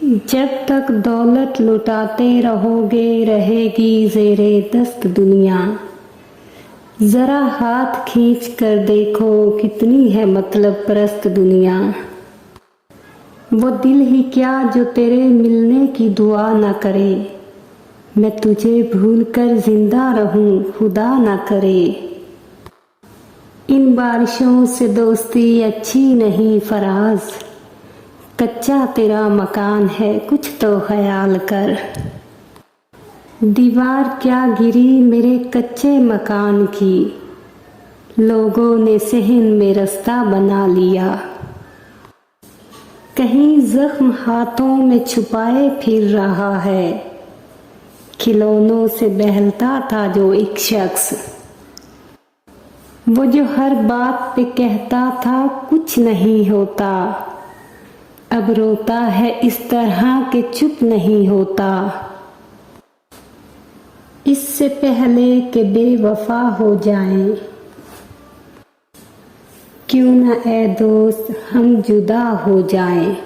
जब तक दौलत लुटाते रहोगे रहेगी ज़ेरे दस्त दुनिया। ज़रा हाथ खींच कर देखो कितनी है मतलब परस्त दुनिया। वो दिल ही क्या जो तेरे मिलने की दुआ ना करे। मैं तुझे भूल कर जिंदा रहूं खुदा ना करे। इन बारिशों से दोस्ती अच्छी नहीं फराज। कच्चा तेरा मकान है कुछ तो ख्याल कर। दीवार क्या गिरी मेरे कच्चे मकान की। लोगों ने सहन में रास्ता बना लिया। कहीं जख्म हाथों में छुपाए फिर रहा है। खिलौनों से बहलता था जो एक शख्स। वो जो हर बात पे कहता था कुछ नहीं होता। अब रोता है इस तरह के चुप नहीं होता। इससे पहले कि बेवफा हो जाएं। क्यों ना ए दोस्त हम जुदा हो जाएं।